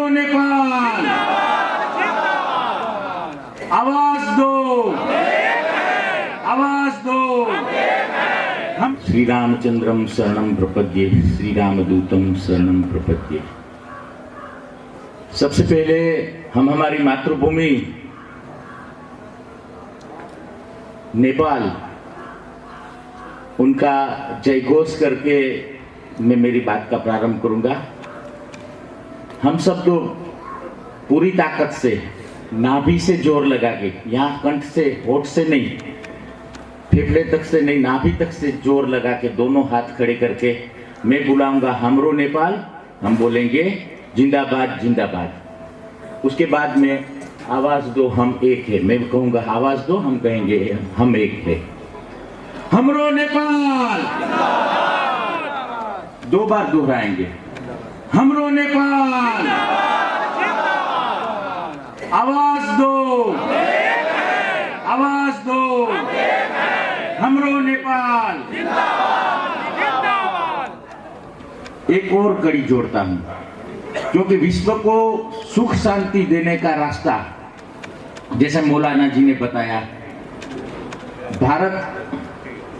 नेपाल, आवाज दो, आवाज दो। हम श्री रामचंद्रम शरणम प्रपद्ये, श्री रामदूतम शरणम प्रपद्ये। सबसे पहले हम हमारी मातृभूमि नेपाल, उनका जय घोष करके मैं मेरी बात का प्रारंभ करूंगा। हम सब लोग पूरी ताकत से, नाभि से जोर लगा के, यहाँ कंठ से, होठ से नहीं, फेफड़े तक से नहीं, नाभि तक से जोर लगा के दोनों हाथ खड़े करके मैं बुलाऊंगा हमरो नेपाल, हम बोलेंगे जिंदाबाद जिंदाबाद। उसके बाद में आवाज दो हम एक है, मैं कहूंगा आवाज दो, हम कहेंगे हम एक है। हमरो नेपाल, दो बार दोहराएंगे, हमरो नेपाल, आवाज दो, आवाज दो, हमरो नेपाल। एक और कड़ी जोड़ता हूं, क्योंकि विश्व को सुख शांति देने का रास्ता, जैसे मौलाना जी ने बताया, भारत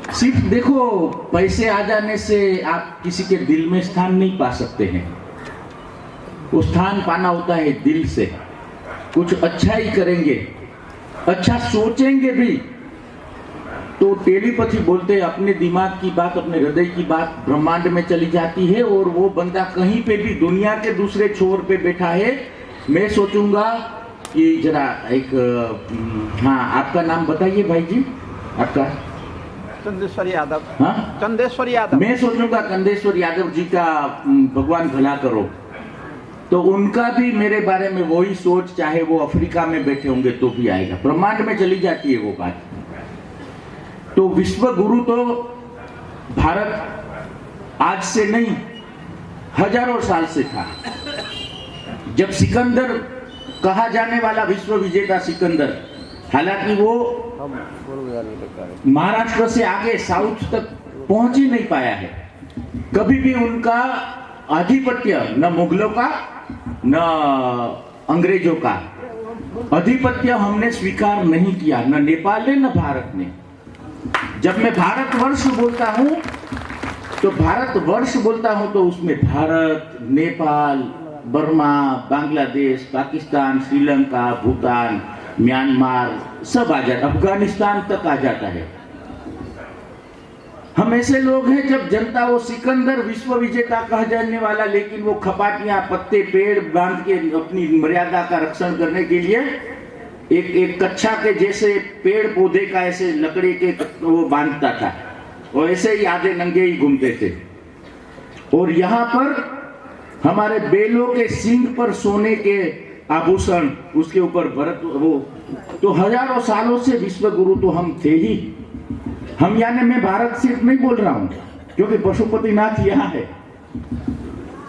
सिर्फ देखो पैसे आ जाने से आप किसी के दिल में स्थान नहीं पा सकते हैं। वो स्थान पाना होता है दिल से। कुछ अच्छा ही करेंगे, अच्छा सोचेंगे भी, तो टेलीपैथी बोलते हैं, अपने दिमाग की बात, अपने हृदय की बात ब्रह्मांड में चली जाती है, और वो बंदा कहीं पे भी दुनिया के दूसरे छोर पे बैठा है, मैं सोचूंगा कि जरा एक, हाँ आपका नाम बताइए भाई जी, आपका? चंदेश्वर यादव। हाँ, चंदेश्वर यादव। मैं सोचूंगा चंदेश्वर यादव जी का भगवान भला करो, तो उनका भी मेरे बारे में वही सोच, चाहे वो अफ्रीका में बैठे होंगे तो भी आएगा, ब्रह्मांड में चली जाती है वो बात। तो विश्व गुरु तो भारत आज से नहीं, हजारों साल से था। जब सिकंदर कहा जाने वाला विश्व विजेता सिकंदर, हालांकि वो महाराष्ट्र से आगे साउथ तक पहुंच ही नहीं पाया है, कभी भी उनका आधिपत्य, न मुगलों का न अंग्रेजों का आधिपत्य हमने स्वीकार नहीं किया, न नेपाल ने न भारत ने। जब मैं भारतवर्ष बोलता हूं, तो भारतवर्ष बोलता हूं तो उसमें भारत, नेपाल, बर्मा, बांग्लादेश, पाकिस्तान, श्रीलंका, भूटान, म्यांमार सब आ जाता, अफगानिस्तान तक आ जाता है। हम ऐसे लोग हैं, जब जनता, वो सिकंदर विश्व विजेता कहा जाने वाला, लेकिन वो खपाटियां, पत्ते, पेड़ बांध के अपनी मर्यादा का रक्षण करने के लिए एक कच्छा के जैसे पेड़ पौधे का ऐसे लकड़ी के वो बांधता था, और ऐसे ही आधे नंगे ही घूमते थे। और यहाँ पर हमारे बैलों के सींग पर सोने के आभूषण, उसके ऊपर भरत, वो तो हजारों सालों से विश्व गुरु तो हम थे ही। हम यानी मैं भारत सिर्फ नहीं बोल रहा हूं, क्योंकि पशुपतिनाथ यहाँ है।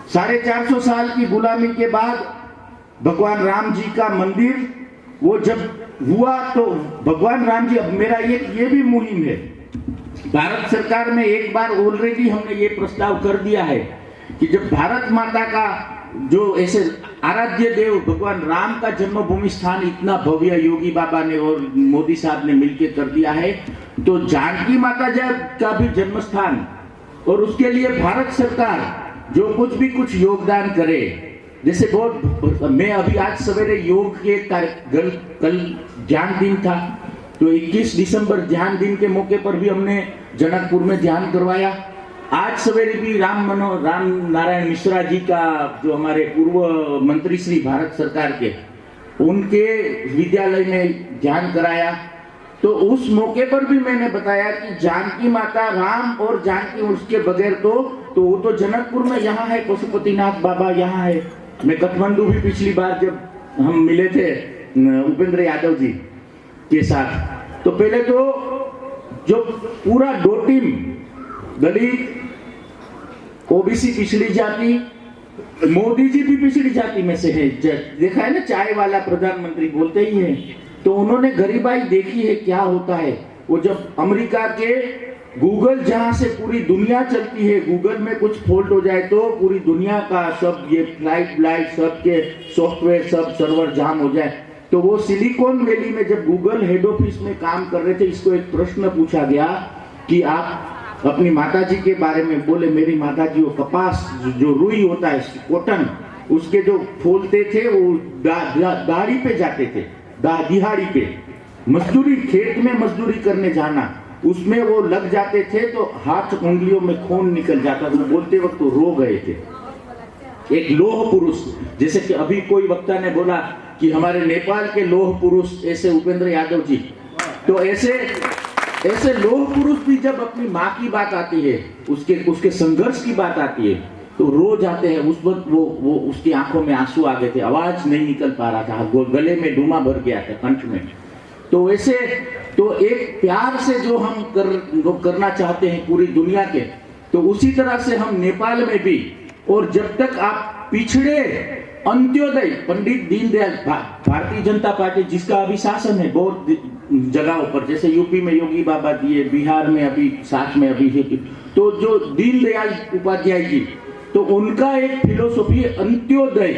450 साल की गुलामी के बाद भगवान राम जी का मंदिर वो जब हुआ, तो भगवान राम जी, अब मेरा ये भी मुहिम है, भारत सरकार में एक बार ऑलरेडी हमने ये प्रस्ताव कर दिया है कि जब भारत माता का जो ऐसे आराध्य देव भगवान राम का जन्मभूमि स्थान इतना भव्य योगी बाबा ने और मोदी साहब ने मिलकर कर दिया है, तो जानकी माता का भी जन्म स्थान, और उसके लिए भारत सरकार जो कुछ भी कुछ योगदान करे, जैसे बहुत, मैं अभी आज सवेरे योग के कल ध्यान दिन था, तो 21 दिसंबर ध्यान दिन के मौके पर भी हमने जनकपुर में ध्यान करवाया। आज सवेरे भी राम नारायण मिश्रा जी का, जो हमारे पूर्व मंत्री श्री भारत सरकार के, उनके विद्यालय में ध्यान कराया। तो उस मौके पर भी मैंने बताया कि जानकी माता, राम और जानकी, उसके बगैर तो वो तो जनकपुर में यहाँ है, पशुपतिनाथ बाबा यहाँ है। मैं काठमांडू भी पिछली बार जब हम मिले थे उपेंद्र यादव जी के साथ, तो पहले तो जो पूरा दो टीम, दलित, ओबीसी पिछड़ी जाति, मोदी जी भी पिछड़ी जाति में से है, देखा है ना, चाय वाला प्रधानमंत्री बोलते ही है। तो उन्होंने गरीबाई देखी है क्या होता है। वो जब अमेरिका के गूगल जहां से पूरी दुनिया चलती है, गूगल में कुछ फॉल्ट हो जाए तो पूरी दुनिया का सब ये फ्लाइट सब के सॉफ्टवेयर सब सर्वर जाम हो जाए। तो वो सिलिकॉन वैली में जब गूगल हेड ऑफिस में काम कर रहे थे, इसको एक प्रश्न पूछा गया कि आप अपनी माताजी के बारे में बोले, मेरी माताजी वो कपास जो रुई होता है कॉटन, उसके जो खोलते थे वो दाढ़ी पे जाते थे, दिहाड़ी पे मजदूरी, खेत में मजदूरी करने जाना, उसमें वो लग जाते थे तो हाथ उंगलियों में खून निकल जाता था, बोलते वक्त तो रो गए थे। एक लौह पुरुष, जैसे कि अभी कोई वक्ता ने बोला कि हमारे नेपाल के लौह पुरुष ऐसे उपेंद्र यादव जी, तो ऐसे लौह पुरुष भी जब अपनी माँ की बात आती है, उसके संघर्ष की बात आती है तो रो जाते हैं। उस वक्त वो उसकी आंखों में आंसू आ गए थे, आवाज नहीं निकल पा रहा था, गले में डूमा भर गया था, कंठ में। तो वैसे तो एक प्यार से जो हम करना चाहते हैं पूरी दुनिया के, तो उसी तरह से हम नेपाल में भी, और जब तक आप पिछड़े अंत्योदय पंडित दीनदयाल, भारतीय जनता पार्टी जिसका अभी शासन है बहुत जगहों पर, जैसे यूपी में योगी बाबा दिए, बिहार में अभी साथ में अभी है, तो जो दीनदयाल उपाध्याय जी, तो उनका एक फिलोसॉफी है अंत्योदय,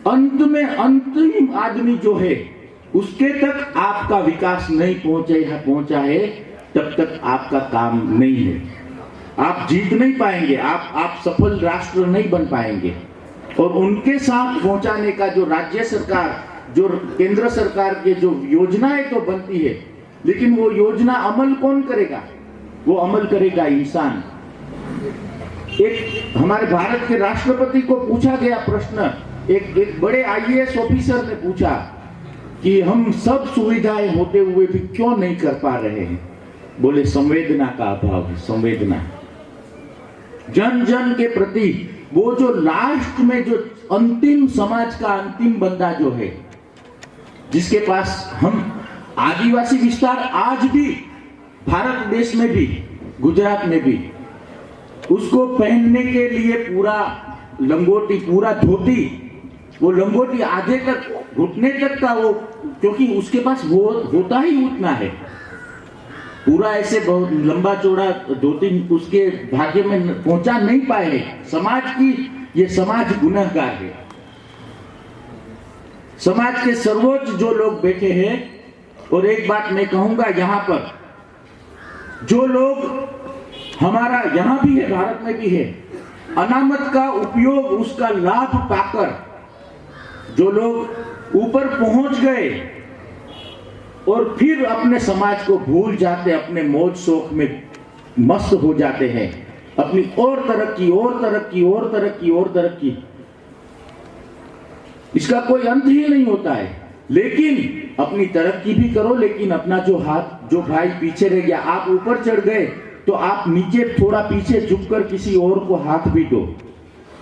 अंत में अंतिम आदमी जो है उसके तक आपका विकास नहीं पहुंचा है, तब तक आपका काम नहीं है, आप जीत नहीं पाएंगे, आप सफल राष्ट्र नहीं बन पाएंगे। और उनके साथ पहुंचाने का जो राज्य सरकार, जो केंद्र सरकार के जो योजनाएं तो बनती है, लेकिन वो योजना अमल कौन करेगा? वो अमल करेगा इंसान। एक हमारे भारत के राष्ट्रपति को पूछा गया प्रश्न, एक बड़े आईएएस ऑफिसर ने पूछा कि हम सब सुविधाएं होते हुए भी क्यों नहीं कर पा रहे हैं? बोले संवेदना का अभाव है, संवेदना जन जन के प्रति। वो जो लास्ट में जो अंतिम समाज का अंतिम बंदा जो है, जिसके पास हम आदिवासी विस्तार आज भी भारत देश में भी, गुजरात में भी, उसको पहनने के लिए पूरा लंगोटी, पूरा धोती, वो लंगोटी आधे तक घुटने तक का वो, क्योंकि उसके पास वो होता ही उतना है, पूरा ऐसे बहुत लंबा चौड़ा धोती उसके भाग्य में पहुंचा नहीं पाए। समाज की ये समाज गुनहगार है। समाज के सर्वोच्च जो लोग बैठे हैं, और एक बात मैं कहूंगा यहां पर, जो लोग हमारा यहां भी है, भारत में भी है, अनामत का उपयोग, उसका लाभ पाकर जो लोग ऊपर पहुंच गए और फिर अपने समाज को भूल जाते, अपने मौज शौक में मस्त हो जाते हैं, अपनी और तरक्की और तरक्की और तरक्की और तरक्की, इसका कोई अंत ही नहीं होता है। लेकिन अपनी तरक्की भी करो, लेकिन अपना जो हाथ, जो भाई पीछे रह गया, आप ऊपर चढ़ गए तो आप नीचे थोड़ा पीछे झुककर किसी और को हाथ भी दो,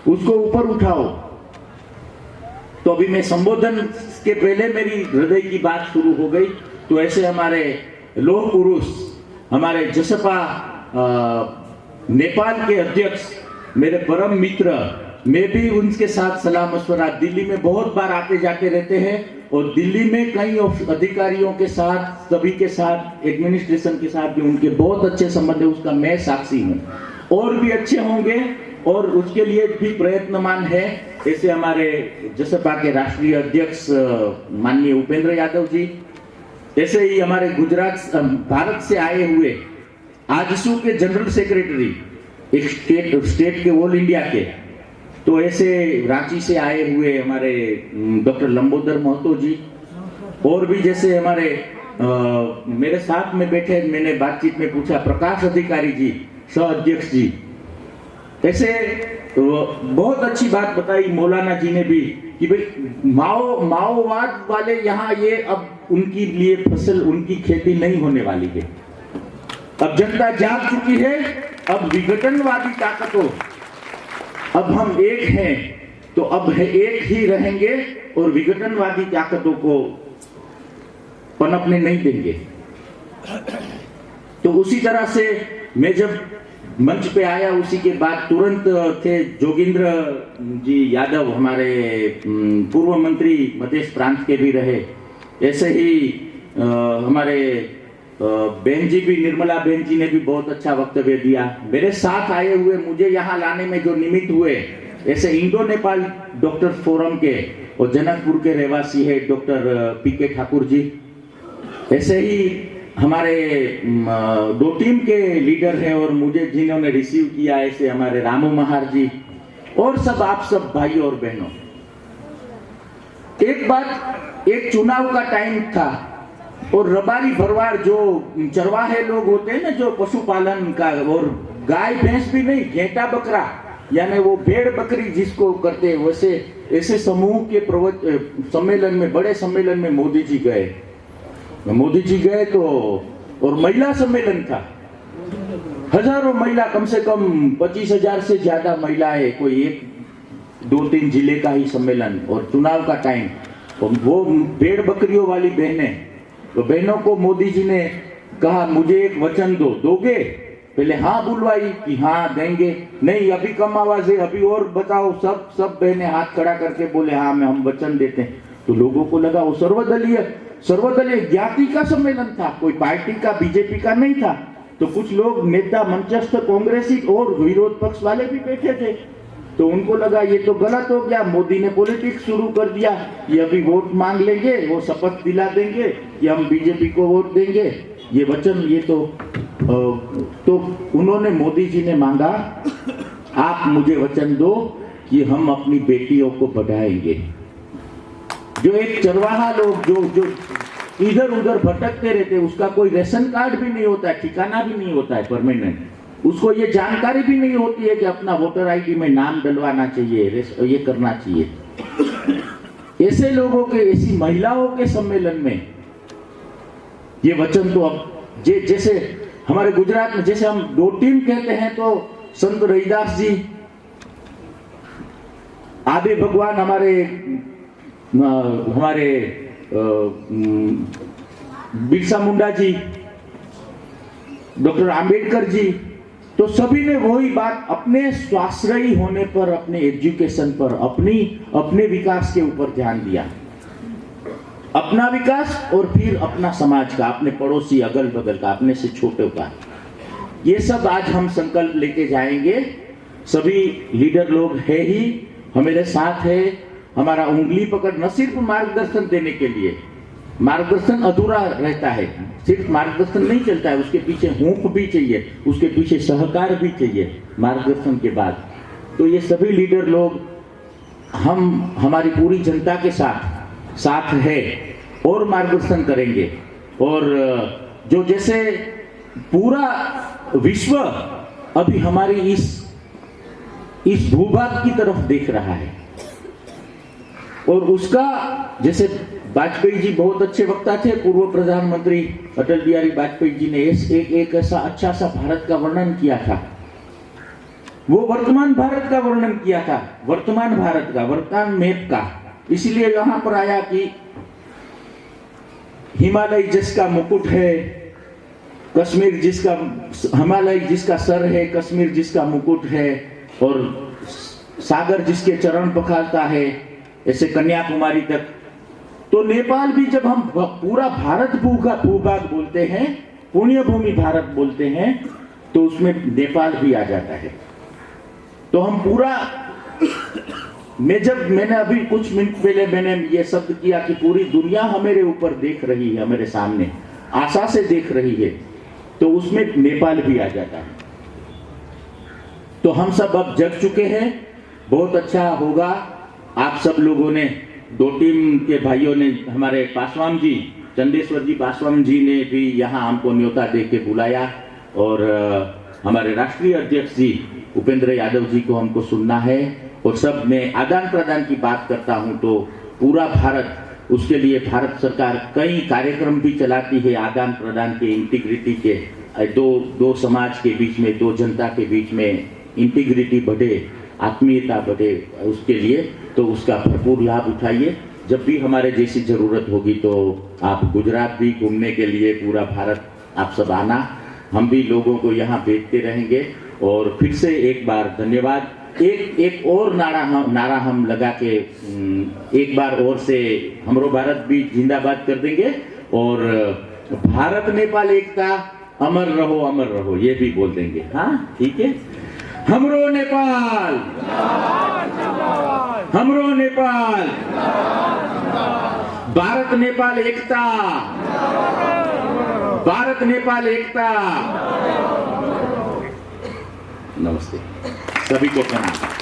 उसको ऊपर उठाओ। तो अभी मैं संबोधन के पहले मेरी हृदय की बात शुरू हो गई, तो ऐसे हमारे लौह पुरुष, हमारे जसपा नेपाल के अध्यक्ष, मेरे परम मित्र, मैं भी उनके साथ सलाह मशवरा, दिल्ली में बहुत बार आते जाते रहते हैं, और दिल्ली में कई अधिकारियों के साथ, सभी के साथ, एडमिनिस्ट्रेशन के साथ भी उनके बहुत अच्छे संबंध है, उसका मैं साक्षी हूँ, और भी अच्छे होंगे और उसके लिए भी प्रयत्नमान है। ऐसे हमारे जसपा के राष्ट्रीय अध्यक्ष माननीय उपेंद्र यादव जी, ऐसे ही हमारे गुजरात भारत से आए हुए आजसू के जनरल सेक्रेटरी, एक स्टेट के ऑल इंडिया के, तो ऐसे रांची से आए हुए हमारे डॉक्टर लंबोदर महतो जी, और भी जैसे हमारे मेरे साथ में बैठे, मैंने बातचीत में पूछा, प्रकाश अधिकारी जी, सह अध्यक्ष जी, ऐसे बहुत अच्छी बात बताई मौलाना जी ने भी कि भाई माओवाद वाले यहाँ, ये अब उनकी लिए फसल, उनकी खेती नहीं होने वाली है, अब जनता जाग चुकी है, अब विघटनवादी ताकतों, अब हम एक हैं तो अब है एक ही रहेंगे, और विघटनवादी ताकतों को पनपने नहीं देंगे। तो उसी तरह से मैं जब मंच पे आया, उसी के बाद तुरंत थे जोगिंद्र जी यादव, हमारे पूर्व मंत्री मध्य प्रांत के भी रहे, ऐसे ही हमारे बहन जी भी, निर्मला बहन जी ने भी बहुत अच्छा वक्तव्य दिया। मेरे साथ आए हुए, मुझे यहाँ लाने में जो निमित्त हुए, ऐसे इंडो नेपाल डॉक्टर फोरम के और जनकपुर के रहवासी है डॉक्टर पीके ठाकुर जी, ऐसे ही हमारे 2 टीम के लीडर हैं और मुझे जिन्होंने रिसीव किया, ऐसे हमारे रामू महार जी और सब, आप सब भाई और बहनों, एक बात, एक चुनाव का टाइम था और रबारी भरवाड़ जो चरवाहे लोग होते हैं ना, जो पशुपालन का, और गाय भैंस भी नहीं, घेटा बकरा, यानी वो भेड़ बकरी जिसको करते हैं, वैसे ऐसे समूह के सम्मेलन में, बड़े सम्मेलन में मोदी जी गए तो, और महिला सम्मेलन था, हजारों महिला, कम से कम 25,000 से ज्यादा महिलाएं, कोई 1-2-3 जिले का ही सम्मेलन और चुनाव का टाइम, और वो भेड़ बकरियों वाली बहनें, तो बहनों को मोदी जी ने कहा मुझे एक वचन दो, दोगे? पहले हाँ बुलवाई कि हाँ देंगे, नहीं अभी कम आवाज है, अभी और बताओ, सब बहनें हाथ खड़ा करके बोले हाँ में हम वचन देते हैं। तो लोगों को लगा वो सर्वदलीय ज्ञाति का सम्मेलन था, कोई पार्टी का, बीजेपी का नहीं था। तो कुछ लोग नेता, मंचस्थ कांग्रेसी और विरोध पक्ष वाले भी बैठे थे, तो उनको लगा ये तो गलत हो गया, मोदी ने पॉलिटिक्स शुरू कर दिया, ये अभी वोट मांग लेंगे, वो शपथ दिला देंगे कि हम बीजेपी को वोट देंगे, ये वचन, ये तो उन्होंने, मोदी जी ने मांगा आप मुझे वचन दो कि हम अपनी बेटियों को बढ़ाएंगे। जो एक चरवाहा लोग जो इधर उधर भटकते रहते, उसका कोई रेशन कार्ड भी नहीं होता है, ठिकाना भी नहीं होता है परमानेंट, उसको ये जानकारी भी नहीं होती है कि अपना वोटर आईडी में नाम डलवाना चाहिए, ये करना चाहिए। ऐसे लोगों के, ऐसी महिलाओं के सम्मेलन में ये वचन, तो अब जैसे हमारे गुजरात में जैसे हम 2 टीम कहते हैं, तो संत रविदास जी, आदि भगवान हमारे बिरसा मुंडा जी, डॉक्टर आम्बेडकर जी, तो सभी ने वही बात, अपने स्वाश्रयी होने पर, अपने एजुकेशन पर, अपने विकास के ऊपर ध्यान दिया, अपना विकास और फिर अपना समाज का, अपने पड़ोसी, अगल बगल का, अपने से छोटे का। ये सब आज हम संकल्प लेके जाएंगे। सभी लीडर लोग है ही, हमारे साथ है। हमारा उंगली पकड़, न सिर्फ मार्गदर्शन देने के लिए, मार्गदर्शन अधूरा रहता है, सिर्फ मार्गदर्शन नहीं चलता है, उसके पीछे होंठ भी चाहिए, उसके पीछे सहकार भी चाहिए मार्गदर्शन के बाद। तो ये सभी लीडर लोग, हम हमारी पूरी जनता के साथ है और मार्गदर्शन करेंगे। और जो जैसे पूरा विश्व अभी हमारी इस भूभाग की तरफ देख रहा है, और उसका, जैसे वाजपेयी जी बहुत अच्छे वक्ता थे, पूर्व प्रधानमंत्री अटल बिहारी वाजपेयी जी ने एक ऐसा अच्छा सा भारत का वर्णन किया था। वो वर्तमान भारत का वर्णन किया था, वर्तमान भारत का, वर्तमान मैप का। इसलिए यहां पर आया कि हिमालय जिसका मुकुट है, कश्मीर जिसका, हिमालय जिसका सर है, कश्मीर जिसका मुकुट है, और सागर जिसके चरण पखारता है, ऐसे कन्याकुमारी तक। तो नेपाल भी, जब हम पूरा भारत भूभाग बोलते हैं, पुण्य भूमि भारत बोलते हैं, तो उसमें नेपाल भी आ जाता है। तो हम पूरा, मैंने अभी कुछ मिनट पहले मैंने ये शब्द किया कि पूरी दुनिया हमारे ऊपर देख रही है, हमारे सामने आशा से देख रही है, तो उसमें नेपाल भी आ जाता है। तो हम सब अब जग चुके हैं, बहुत अच्छा होगा। आप सब लोगों ने, 2 टीम के भाइयों ने, हमारे पासवान जी, चंदेश्वर जी पासवान जी ने भी यहाँ हमको न्योता दे के बुलाया, और हमारे राष्ट्रीय अध्यक्ष जी उपेंद्र यादव जी को हमको सुनना है। और सब में आदान प्रदान की बात करता हूँ, तो पूरा भारत, उसके लिए भारत सरकार कई कार्यक्रम भी चलाती है, आदान प्रदान के, इंटीग्रिटी के, दो समाज के बीच में, 2 जनता के बीच में इंटीग्रिटी बढ़े, आत्मीयता बढ़े, उसके लिए। तो उसका भरपूर लाभ उठाइए। जब भी हमारे जैसी जरूरत होगी तो आप गुजरात भी घूमने के लिए, पूरा भारत आप सब आना, हम भी लोगों को यहाँ भेजते रहेंगे। और फिर से एक बार धन्यवाद। एक और नारा हम लगा के एक बार और से हमरो भारत भी जिंदाबाद कर देंगे। और भारत नेपाल एकता अमर रहो ये भी बोल देंगे। हाँ ठीक है। हमरो नेपाल, हमरो नेपाल, भारत नेपाल एकता, भारत नेपाल एकता। नमस्ते, सभी को प्रणाम।